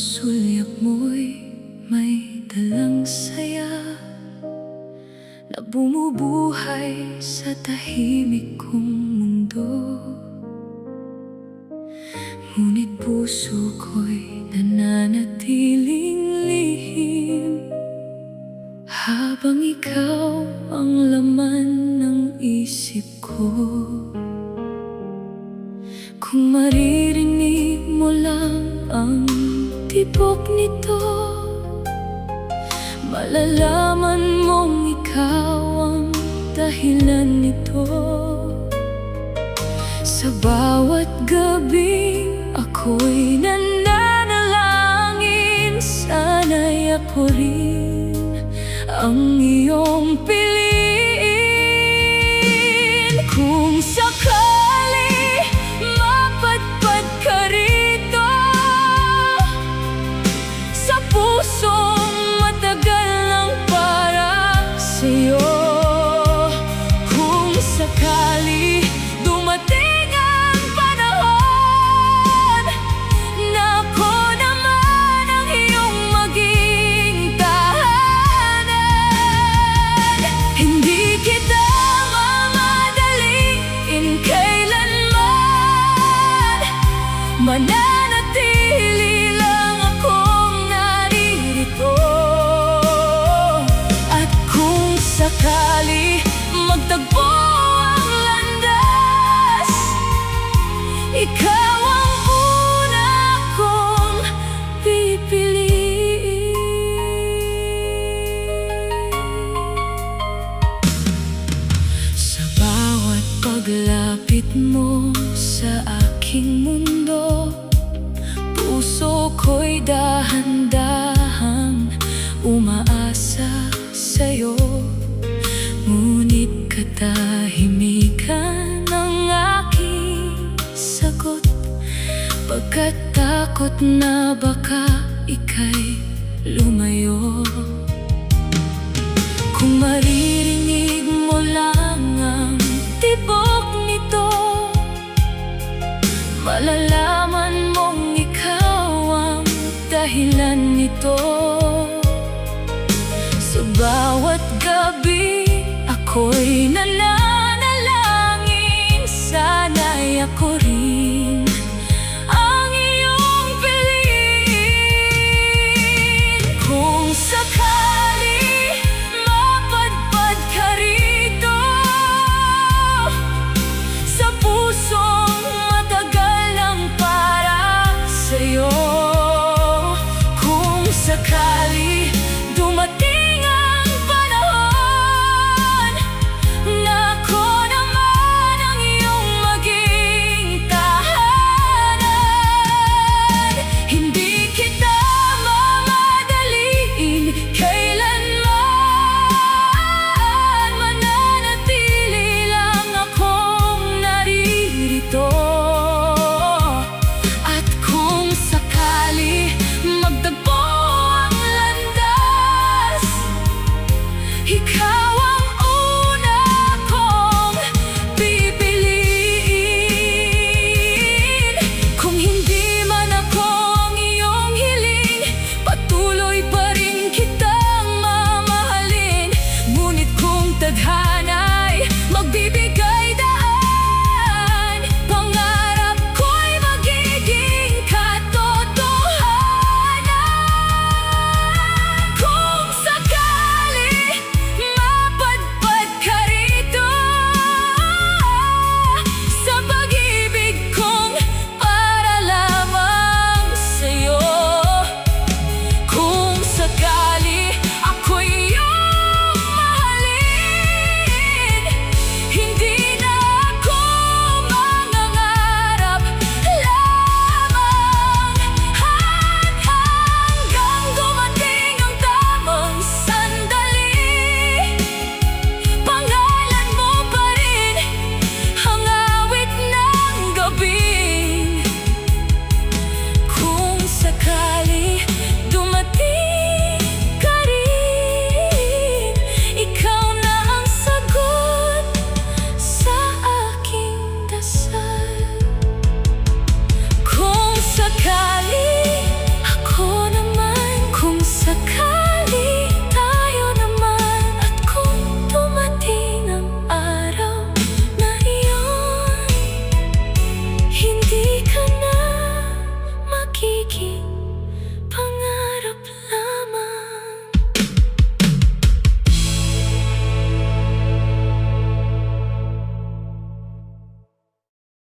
sulyap mo'y may dalang saya na bumubuhay sa tahimik kong mundo. Ngunit puso ko'y nananatiling lihim habang ikaw ang laman ng isip ko. Kung maririnig mo lang ang tibok nito, malalaman mong ikaw ang dahilan nito. Sa bawat gabi ako'y nananalangin, sana'y ako rin ang iyong piliin. Kung sakali mapadpad ka rito sa pusong matagal ng para sa'yo, kung sakali dumating ang panahon na ako naman ang iyong maging tahanan, hindi kita mamadaliin kailanman. Mananatili lang akong naririto. At kung sakali magtagpo ang landas, ikaw ang una kong pipiliin. Sa bawat paglapit mo sa aking mundo, puso ko'y dahan-dahang umaasa sa'yo. Ngunit katahimikan ang aking sagot, pagkat takot na baka ika'y lumayo. Kung maririnig mo lang ang tibok nito, malalaman mong ikaw ang dahilan nito. Sa bawat